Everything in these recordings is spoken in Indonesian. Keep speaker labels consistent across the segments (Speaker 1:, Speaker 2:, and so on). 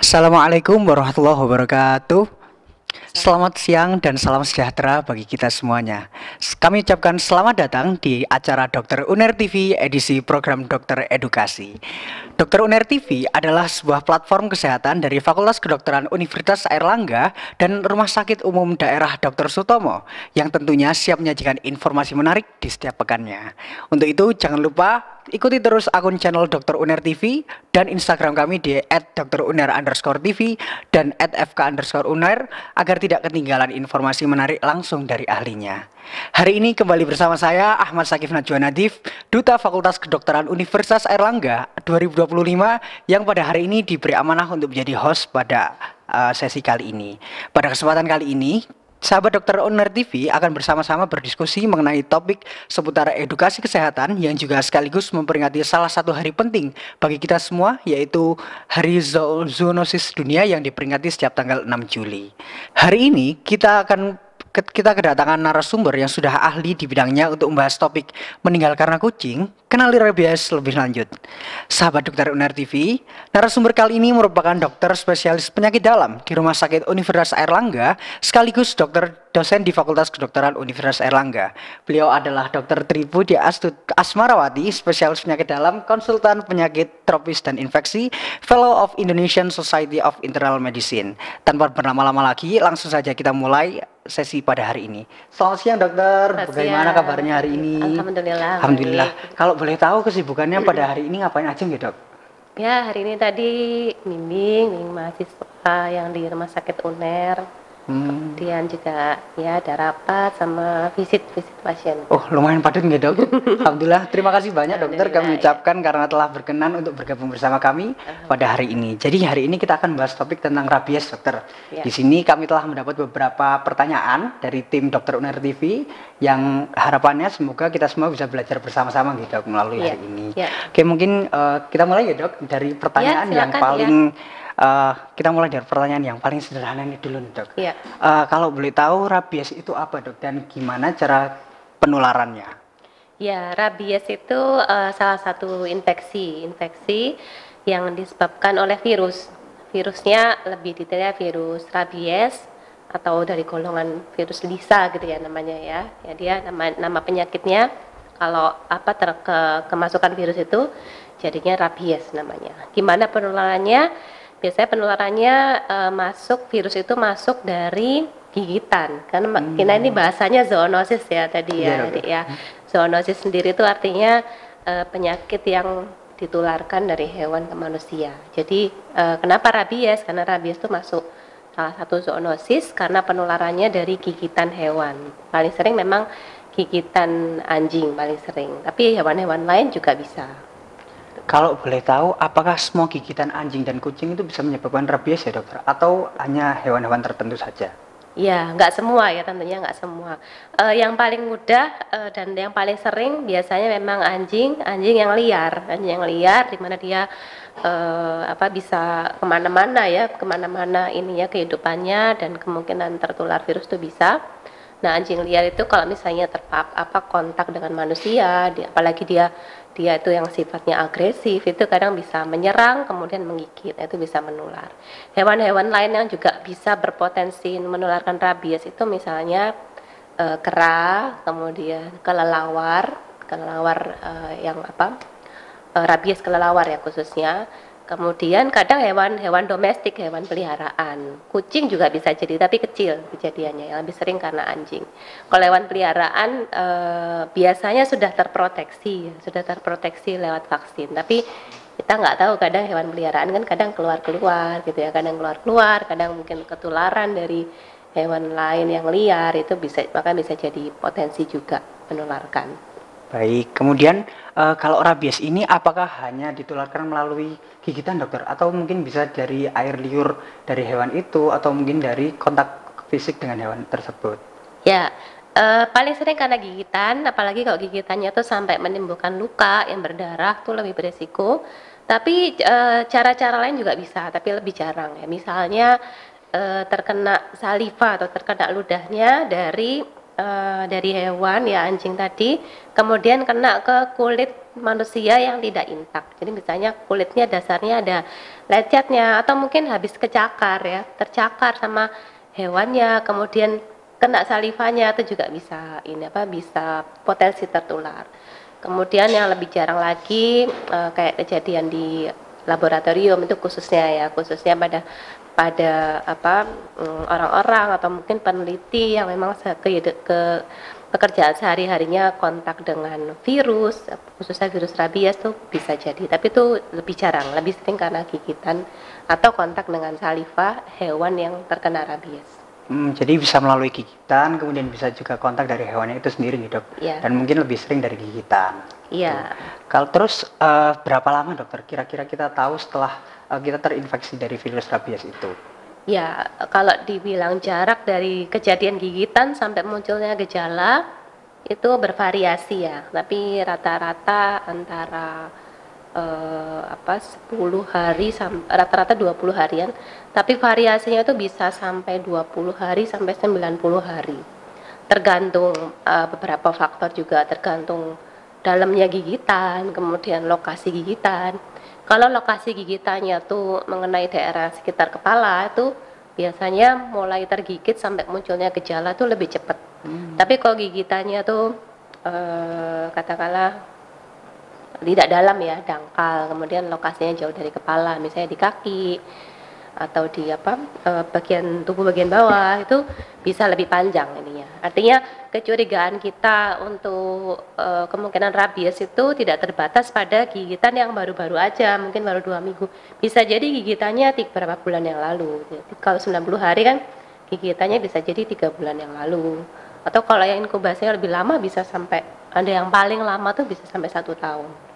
Speaker 1: Assalamualaikum warahmatullahi wabarakatuh. Selamat siang dan salam sejahtera bagi kita semuanya. Kami ucapkan selamat datang di acara Dokter Uner TV edisi program Dokter Edukasi. Dokter Uner TV adalah sebuah platform kesehatan dari Fakultas Kedokteran Universitas Airlangga dan Rumah Sakit Umum Daerah Dr. Sutomo yang tentunya siap menyajikan informasi menarik di setiap pekannya. Untuk itu jangan lupa ikuti terus akun channel Dokter Uner TV dan Instagram kami di @dokteruner_tv dan @fk_uner agar tidak ketinggalan informasi menarik langsung dari ahlinya. Hari ini kembali bersama saya Ahmad Sakif Najwa Nadif, Duta Fakultas Kedokteran Universitas Airlangga 2025 yang pada hari ini diberi amanah untuk menjadi host pada sesi kali ini. Pada kesempatan kali ini, sahabat Dokter Uner TV akan bersama-sama berdiskusi mengenai topik seputar edukasi kesehatan yang juga sekaligus memperingati salah satu hari penting bagi kita semua, yaitu Hari Zoonosis Dunia yang diperingati setiap tanggal 6 Juli. Hari ini kita kedatangan narasumber yang sudah ahli di bidangnya untuk membahas topik meninggal karena kucing, kenali rabies lebih lanjut. Sahabat Dokter Uner TV, narasumber kali ini merupakan dokter spesialis penyakit dalam di Rumah Sakit Universitas Airlangga, sekaligus dokter dosen di Fakultas Kedokteran Universitas Airlangga. Beliau adalah Dr. Tribudi Asmarawati, spesialis penyakit dalam, konsultan penyakit tropis dan infeksi, Fellow of Indonesian Society of Internal Medicine. Tanpa berlama-lama lagi, langsung saja kita mulai sesi pada hari ini. Selamat siang dokter, bagaimana kabarnya hari ini?
Speaker 2: Alhamdulillah.
Speaker 1: Alhamdulillah. Kalau boleh tahu kesibukannya pada hari ini ngapain aja nggak dok?
Speaker 2: Ya, hari ini tadi bimbing mahasiswa yang di Rumah Sakit Uner. Kemudian juga ya ada rapat sama visit pasien.
Speaker 1: Oh, lumayan padat nggak dok? Alhamdulillah. Terima kasih banyak dokter kami ucapkan karena telah berkenan untuk bergabung bersama kami pada hari ini. Jadi hari ini kita akan bahas topik tentang rabies dokter. Ya. Di sini kami telah mendapat beberapa pertanyaan dari tim Dokter Uner TV yang harapannya semoga kita semua bisa belajar bersama-sama gitu dok melalui hari ini. Ya. Oke, mungkin kita mulai ya dok dari pertanyaan yang paling kita mulai dari pertanyaan yang paling sederhana ini dulu nih dok. Iya. Kalau boleh tahu rabies itu apa dok dan gimana cara penularannya?
Speaker 2: Ya, rabies itu salah satu infeksi yang disebabkan oleh virus. Virusnya lebih detailnya virus rabies atau dari golongan virus Lisa gitu ya namanya ya. Ya dia nama penyakitnya kalau kemasukan virus itu jadinya rabies namanya. Gimana penularannya? Biasanya penularannya virus itu masuk dari gigitan. Karena kita ini bahasanya zoonosis ya tadi ya. Ya. Zoonosis sendiri itu artinya penyakit yang ditularkan dari hewan ke manusia. Jadi kenapa rabies? Karena rabies itu masuk salah satu zoonosis karena penularannya dari gigitan hewan. Paling sering memang gigitan anjing paling sering. Tapi hewan-hewan lain juga bisa.
Speaker 1: Kalau boleh tahu, apakah semua gigitan anjing dan kucing itu bisa menyebabkan rabies ya dokter? Atau hanya hewan-hewan tertentu saja?
Speaker 2: Ya, nggak semua ya tentunya nggak semua. Yang paling mudah dan yang paling sering biasanya memang anjing yang liar. Anjing yang liar di mana dia bisa kemana-mana ininya kehidupannya dan kemungkinan tertular virus itu bisa. Nah, anjing liar itu kalau misalnya kontak dengan manusia, apalagi dia itu yang sifatnya agresif, itu kadang bisa menyerang kemudian menggigit, itu bisa menular. Hewan-hewan lain yang juga bisa berpotensi menularkan rabies itu misalnya kera, kemudian kelelawar rabies kelelawar ya khususnya. Kemudian kadang hewan domestik, hewan peliharaan. Kucing juga bisa jadi, tapi kecil kejadiannya, yang lebih sering karena anjing. Kalau hewan peliharaan biasanya sudah terproteksi lewat vaksin. Tapi kita nggak tahu, kadang hewan peliharaan kan kadang keluar gitu ya, kadang keluar, kadang mungkin ketularan dari hewan lain yang liar, itu maka bisa jadi potensi juga menularkan.
Speaker 1: Baik, kemudian kalau rabies ini apakah hanya ditularkan melalui gigitan dokter atau mungkin bisa dari air liur dari hewan itu atau mungkin dari kontak fisik dengan hewan tersebut?
Speaker 2: Ya, paling sering karena gigitan, apalagi kalau gigitannya tuh sampai menimbulkan luka yang berdarah tuh lebih beresiko. Tapi cara-cara lain juga bisa, tapi lebih jarang ya. Misalnya terkena saliva atau terkena ludahnya dari dari hewan ya anjing tadi, kemudian kena ke kulit manusia yang tidak intak. Jadi misalnya kulitnya dasarnya ada lecetnya atau mungkin habis kecakar ya, tercakar sama hewannya, kemudian kena salivanya itu juga bisa bisa potensi tertular. Kemudian yang lebih jarang lagi kayak kejadian di laboratorium itu khususnya pada orang-orang atau mungkin peneliti yang memang ke pekerjaan sehari-harinya kontak dengan virus, khususnya virus rabies tuh bisa jadi, tapi itu lebih jarang, lebih sering karena gigitan atau kontak dengan saliva hewan yang terkena rabies.
Speaker 1: Jadi bisa melalui gigitan, kemudian bisa juga kontak dari hewannya itu sendiri nih dok.
Speaker 2: Ya.
Speaker 1: Dan mungkin lebih sering dari gigitan.
Speaker 2: Iya.
Speaker 1: Kalau terus berapa lama dokter kira-kira kita tahu setelah kita terinfeksi dari virus rabies itu?
Speaker 2: Ya, kalau dibilang jarak dari kejadian gigitan sampai munculnya gejala itu bervariasi ya, tapi rata-rata antara 10 hari rata-rata 20 harian, tapi variasinya itu bisa sampai 20 hari sampai 90 hari. Tergantung beberapa faktor juga, tergantung dalamnya gigitan, kemudian lokasi gigitan. Kalau lokasi gigitannya tuh mengenai daerah sekitar kepala itu biasanya mulai tergigit sampai munculnya gejala tuh lebih cepat. Tapi kalau gigitannya tuh katakanlah tidak dalam ya, dangkal, kemudian lokasinya jauh dari kepala, misalnya di kaki atau di bagian tubuh bagian bawah, itu bisa lebih panjang ininya. Artinya kecurigaan kita untuk kemungkinan rabies itu tidak terbatas pada gigitan yang baru-baru aja, mungkin baru 2 minggu. Bisa jadi gigitannya beberapa bulan yang lalu. Jadi, kalau 90 hari kan gigitannya bisa jadi 3 bulan yang lalu. Atau kalau yang inkubasinya lebih lama bisa sampai, ada yang paling lama tuh bisa sampai 1 tahun.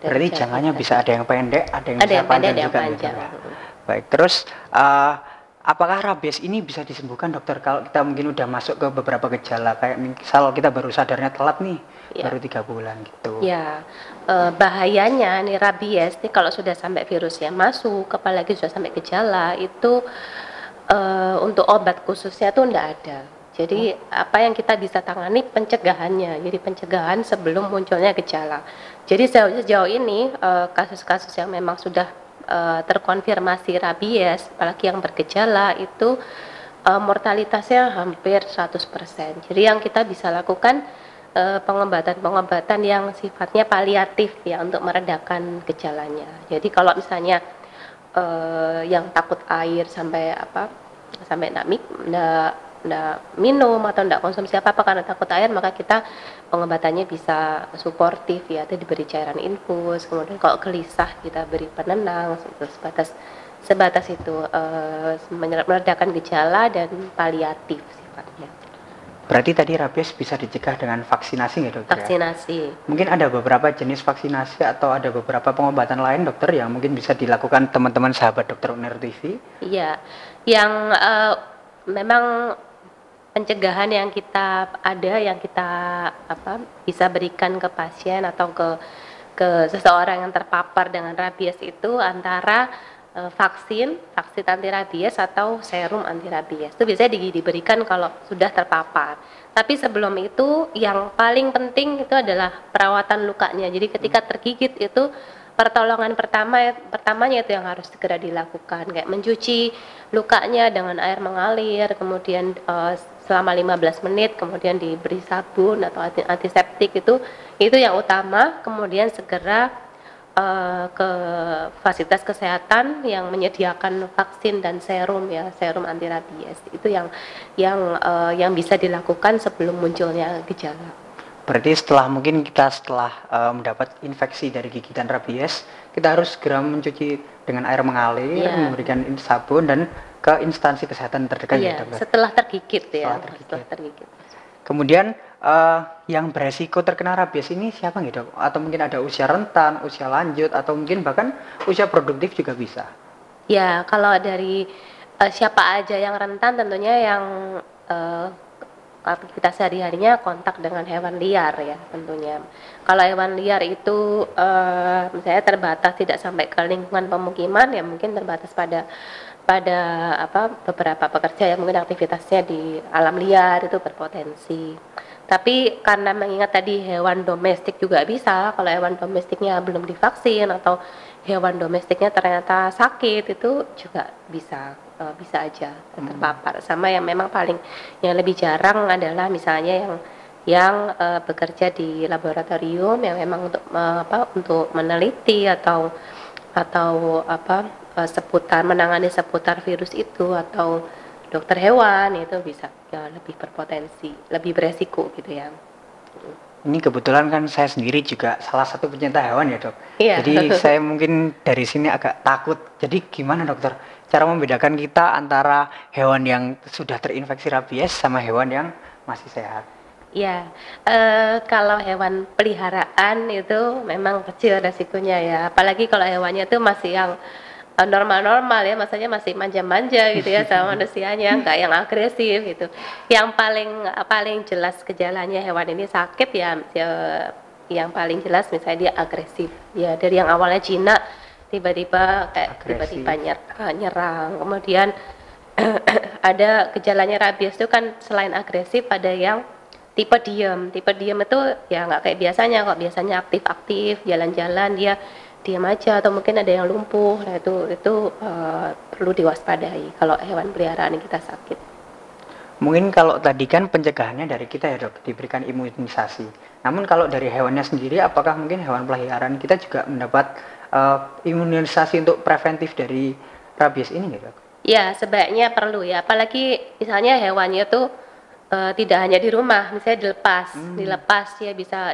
Speaker 1: Berarti jangkanya bisa ada yang pendek, ada yang bisa panjang juga.
Speaker 2: Panjang.
Speaker 1: Baik, terus apakah rabies ini bisa disembuhkan dokter kalau kita mungkin udah masuk ke beberapa gejala kayak misal kita baru sadarnya telat nih, baru 3 bulan gitu.
Speaker 2: Ya, bahayanya nih rabies nih kalau sudah sampai virusnya masuk, apalagi sudah sampai gejala itu untuk obat khususnya tuh enggak ada. Jadi apa yang kita bisa tangani pencegahannya, jadi pencegahan sebelum munculnya gejala. Jadi sejauh ini kasus-kasus yang memang sudah terkonfirmasi rabies, apalagi yang bergejala itu mortalitasnya hampir 100%. Jadi yang kita bisa lakukan pengobatan-pengobatan yang sifatnya paliatif ya untuk meredakan gejalanya. Jadi kalau misalnya yang takut air sampai enggak minum atau enggak konsumsi apa-apa karena takut air, maka kita pengobatannya bisa suportif ya, itu diberi cairan infus, kemudian kalau gelisah kita beri penenang, sebatas itu meredakan gejala dan paliatif sifatnya.
Speaker 1: Berarti tadi rabies bisa dicegah dengan vaksinasi nggak dokter?
Speaker 2: Vaksinasi.
Speaker 1: Mungkin ada beberapa jenis vaksinasi atau ada beberapa pengobatan lain dokter yang mungkin bisa dilakukan teman-teman sahabat dokter UNER TV?
Speaker 2: Iya, yang memang pencegahan yang kita bisa berikan ke pasien atau ke seseorang yang terpapar dengan rabies itu antara vaksin anti rabies atau serum anti rabies. Itu biasanya diberikan kalau sudah terpapar. Tapi sebelum itu yang paling penting itu adalah perawatan lukanya. Jadi ketika tergigit itu pertolongan pertamanya itu yang harus segera dilakukan, kayak mencuci lukanya dengan air mengalir, kemudian selama 15 menit, kemudian diberi sabun atau antiseptik itu yang utama, kemudian segera ke fasilitas kesehatan yang menyediakan vaksin dan serum anti rabies. Itu yang bisa dilakukan sebelum munculnya gejala.
Speaker 1: Berarti setelah mendapat infeksi dari gigitan rabies, kita harus segera mencuci dengan air mengalir, memberikan sabun dan ke instansi kesehatan terdekat ya dokter.
Speaker 2: Setelah tergigit ya. Setelah tergigit.
Speaker 1: Kemudian yang beresiko terkena rabies ini siapa nih dok? Atau mungkin ada usia rentan, usia lanjut, atau mungkin bahkan usia produktif juga bisa?
Speaker 2: Ya, kalau dari siapa aja yang rentan tentunya yang aktivitas sehari-harinya kontak dengan hewan liar ya tentunya. Kalau hewan liar itu misalnya terbatas tidak sampai ke lingkungan pemukiman, ya mungkin terbatas pada beberapa pekerja yang mungkin aktivitasnya di alam liar itu berpotensi. Tapi karena mengingat tadi hewan domestik juga bisa, kalau hewan domestiknya belum divaksin atau hewan domestiknya ternyata sakit, itu juga bisa aja terpapar. Sama yang memang yang lebih jarang adalah misalnya yang bekerja di laboratorium yang memang untuk meneliti atau menangani seputar virus itu, atau dokter hewan itu bisa ya lebih berpotensi, lebih beresiko gitu ya.
Speaker 1: Ini kebetulan kan saya sendiri juga salah satu pencinta hewan ya dok.
Speaker 2: Iya.
Speaker 1: Jadi saya mungkin dari sini agak takut. Jadi gimana dokter cara membedakan kita antara hewan yang sudah terinfeksi rabies sama hewan yang masih sehat?
Speaker 2: Ya, kalau hewan peliharaan itu memang kecil resikonya ya. Apalagi kalau hewannya itu masih yang normal-normal ya, maksudnya masih manja-manja gitu ya sama manusianya, nggak yang agresif gitu. Yang paling jelas gejalanya hewan ini sakit ya, yang paling jelas misalnya dia agresif. Ya dari yang awalnya jinak tiba-tiba nyerang. Kemudian ada gejalanya rabies itu kan selain agresif ada yang tipe diem itu ya nggak kayak biasanya. Kok biasanya aktif jalan-jalan, dia diam aja atau mungkin ada yang lumpuh. Nah itu perlu diwaspadai kalau hewan peliharaan kita sakit.
Speaker 1: Mungkin kalau tadi kan pencegahannya dari kita ya dok, diberikan imunisasi. Namun kalau dari hewannya sendiri, apakah mungkin hewan peliharaan kita juga mendapat imunisasi untuk preventif dari rabies ini ya dok?
Speaker 2: Ya sebaiknya perlu ya, apalagi misalnya hewannya tuh tidak hanya di rumah, misalnya dilepas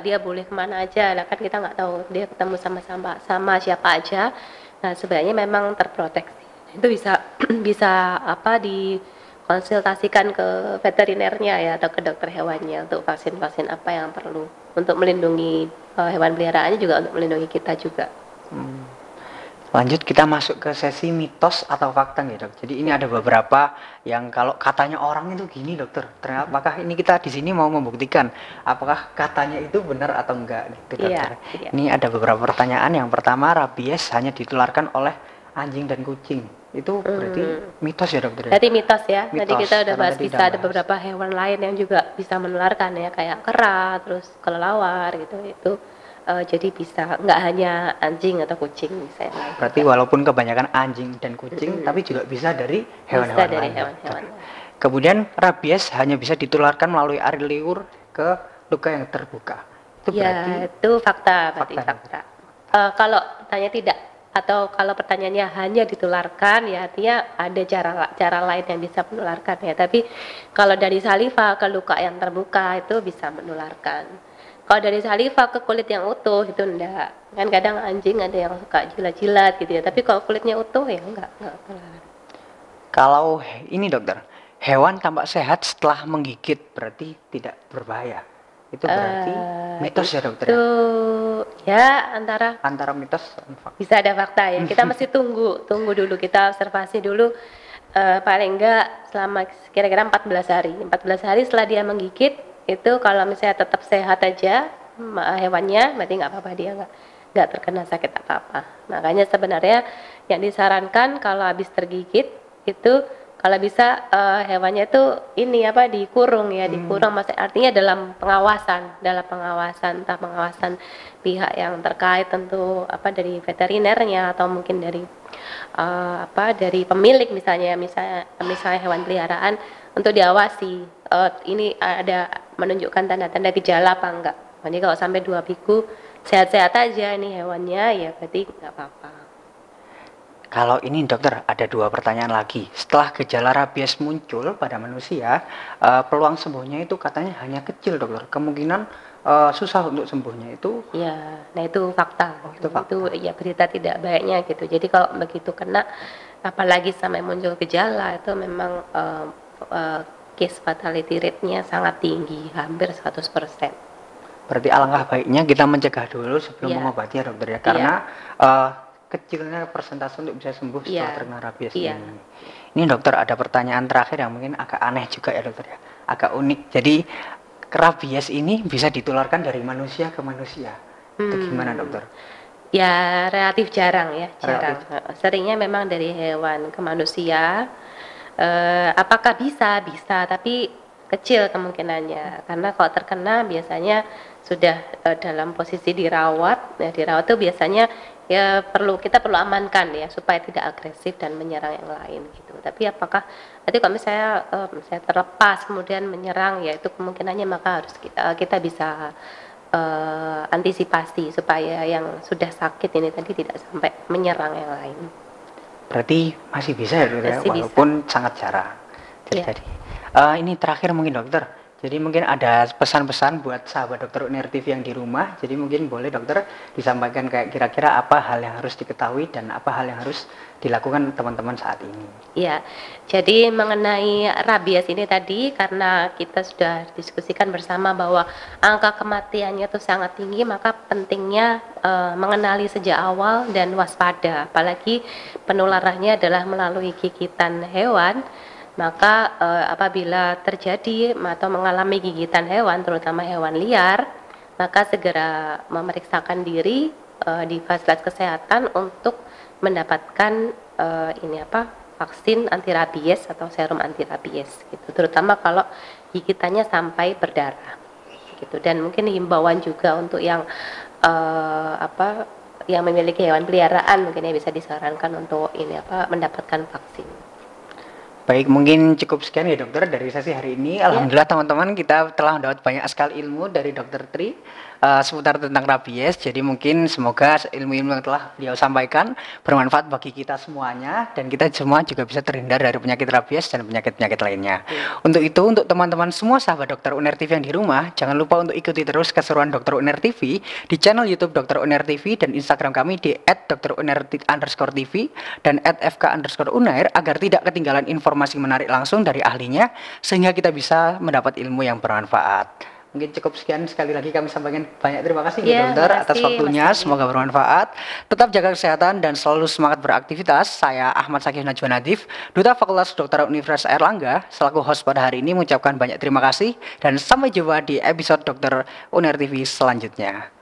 Speaker 2: dia boleh kemana aja. Nah kan kita nggak tahu dia ketemu sama siapa aja. Nah sebaiknya memang terproteksi. Itu bisa dikonsultasikan ke veterinernya ya atau ke dokter hewannya untuk vaksin apa yang perlu untuk melindungi hewan peliharaannya, juga untuk melindungi kita juga.
Speaker 1: Lanjut kita masuk ke sesi mitos atau fakta nih dok. Jadi ini ada beberapa yang kalau katanya orang itu gini dokter. Ternyata apakah ini kita di sini mau membuktikan apakah katanya itu benar atau enggak gitu dokter.
Speaker 2: Iya.
Speaker 1: Ini ada beberapa pertanyaan. Yang pertama, rabies hanya ditularkan oleh anjing dan kucing. Itu berarti mitos ya dokter?
Speaker 2: Berarti mitos ya.
Speaker 1: Mitos,
Speaker 2: Tadi kita udah bahas ada
Speaker 1: bahas.
Speaker 2: beberapa hewan lain yang juga bisa menularkan ya, kayak kera, terus kelelawar gitu. Itu jadi bisa, nggak hanya anjing atau kucing bisa yang lain.
Speaker 1: Berarti juga, walaupun kebanyakan anjing dan kucing, tapi juga bisa dari hewan-hewan lain. Kemudian rabies hanya bisa ditularkan melalui air liur ke luka yang terbuka. Itu berarti
Speaker 2: itu fakta. Kalau pertanyaan tidak, atau kalau pertanyaannya hanya ditularkan, ya artinya ada cara lain yang bisa menularkan ya. Tapi kalau dari saliva ke luka yang terbuka itu bisa menularkan. Kalau dari saliva ke kulit yang utuh itu enggak. Kan kadang anjing ada yang suka jilat-jilat gitu ya. Tapi kalau kulitnya utuh ya enggak menular.
Speaker 1: Kalau ini dokter, hewan tampak sehat setelah menggigit berarti tidak berbahaya. Itu berarti mitos ya dokter?
Speaker 2: Itu ya antara
Speaker 1: mitos dan fakta.
Speaker 2: Bisa ada fakta ya. Kita mesti tunggu dulu, kita observasi dulu paling enggak selama kira-kira 14 hari. 14 hari setelah dia menggigit itu kalau misalnya tetap sehat aja hewannya, berarti nggak apa-apa, dia nggak terkena sakit apa-apa. Makanya sebenarnya yang disarankan kalau habis tergigit itu kalau bisa hewannya itu dikurung ya, dikurung, maksudnya artinya dalam pengawasan entah pengawasan pihak yang terkait, tentu dari veterinernya atau mungkin dari dari pemilik misalnya hewan peliharaan, untuk diawasi ini ada menunjukkan tanda-tanda gejala apa enggak. Jadi kalau sampai 2 minggu sehat-sehat aja ini hewannya, ya berarti nggak apa-apa.
Speaker 1: Kalau ini dokter, ada 2 pertanyaan lagi. Setelah gejala rabies muncul pada manusia, peluang sembuhnya itu katanya hanya kecil dokter. Kemungkinan susah untuk sembuhnya itu.
Speaker 2: Ya, nah itu fakta.
Speaker 1: Itu fakta.
Speaker 2: Itu ya berita tidak baiknya gitu. Jadi kalau begitu kena, apalagi sampai muncul gejala, itu memang case fatality rate-nya sangat tinggi, hampir 100%.
Speaker 1: Berarti alangkah baiknya kita mencegah dulu sebelum mengobati ya dokter ya, karena kecilnya persentase untuk bisa sembuh setelah terkena rabies ini. Ini dokter, ada pertanyaan terakhir yang mungkin agak aneh juga ya dokter ya. agak unik. Jadi rabies ini bisa ditularkan dari manusia ke manusia. Itu gimana dokter?
Speaker 2: Ya relatif jarang ya, jarang.
Speaker 1: Relatif.
Speaker 2: Seringnya memang dari hewan ke manusia. Apakah bisa? Bisa, tapi kecil kemungkinannya. Karena kalau terkena biasanya sudah dalam posisi dirawat. Ya, dirawat itu biasanya ya kita perlu amankan ya supaya tidak agresif dan menyerang yang lain gitu. Tapi apakah nanti kalau misalnya terlepas kemudian menyerang, ya itu kemungkinannya maka harus kita bisa antisipasi supaya yang sudah sakit ini tadi tidak sampai menyerang yang lain.
Speaker 1: Berarti masih bisa ya dokter,
Speaker 2: Masih
Speaker 1: walaupun bisa. Sangat jarang terjadi. Ini terakhir mungkin dokter. Jadi mungkin ada pesan-pesan buat sahabat dokter UNER TV yang di rumah. Jadi mungkin boleh dokter disampaikan kayak kira-kira apa hal yang harus diketahui dan apa hal yang harus dilakukan teman-teman saat ini.
Speaker 2: Ya, jadi mengenai rabies ini tadi karena kita sudah diskusikan bersama bahwa angka kematiannya itu sangat tinggi, maka pentingnya mengenali sejak awal dan waspada. Apalagi penularannya adalah melalui gigitan hewan. Maka apabila terjadi atau mengalami gigitan hewan, terutama hewan liar, maka segera memeriksakan diri di fasilitas kesehatan untuk mendapatkan vaksin anti rabies atau serum anti rabies gitu. Terutama kalau gigitannya sampai berdarah gitu. Dan mungkin himbauan juga untuk yang yang memiliki hewan peliharaan mungkin bisa disarankan untuk mendapatkan vaksin.
Speaker 1: Baik, mungkin cukup sekian ya dokter dari sesi hari ini. Alhamdulillah teman-teman kita telah mendapat banyak sekali ilmu dari dokter Tri seputar tentang rabies. Jadi mungkin semoga ilmu-ilmu yang telah beliau sampaikan bermanfaat bagi kita semuanya dan kita semua juga bisa terhindar dari penyakit rabies dan penyakit-penyakit lainnya. Untuk itu, untuk teman-teman semua sahabat dokter UNER TV yang di rumah, jangan lupa untuk ikuti terus keseruan dokter UNER TV di channel YouTube dokter UNER TV dan Instagram kami di @dokteruner_tv dan @fk_unair agar tidak ketinggalan informasi menarik langsung dari ahlinya sehingga kita bisa mendapat ilmu yang bermanfaat. Mungkin cukup sekian, sekali lagi kami sampaikan banyak terima kasih dokter atas waktunya, semoga bermanfaat. Tetap jaga kesehatan dan selalu semangat beraktivitas. Saya Ahmad Sakif Najwa Nadif, Duta Fakultas Kedokteran Universitas Airlangga, selaku host pada hari ini mengucapkan banyak terima kasih dan sampai jumpa di episode Dokter UNER TV selanjutnya.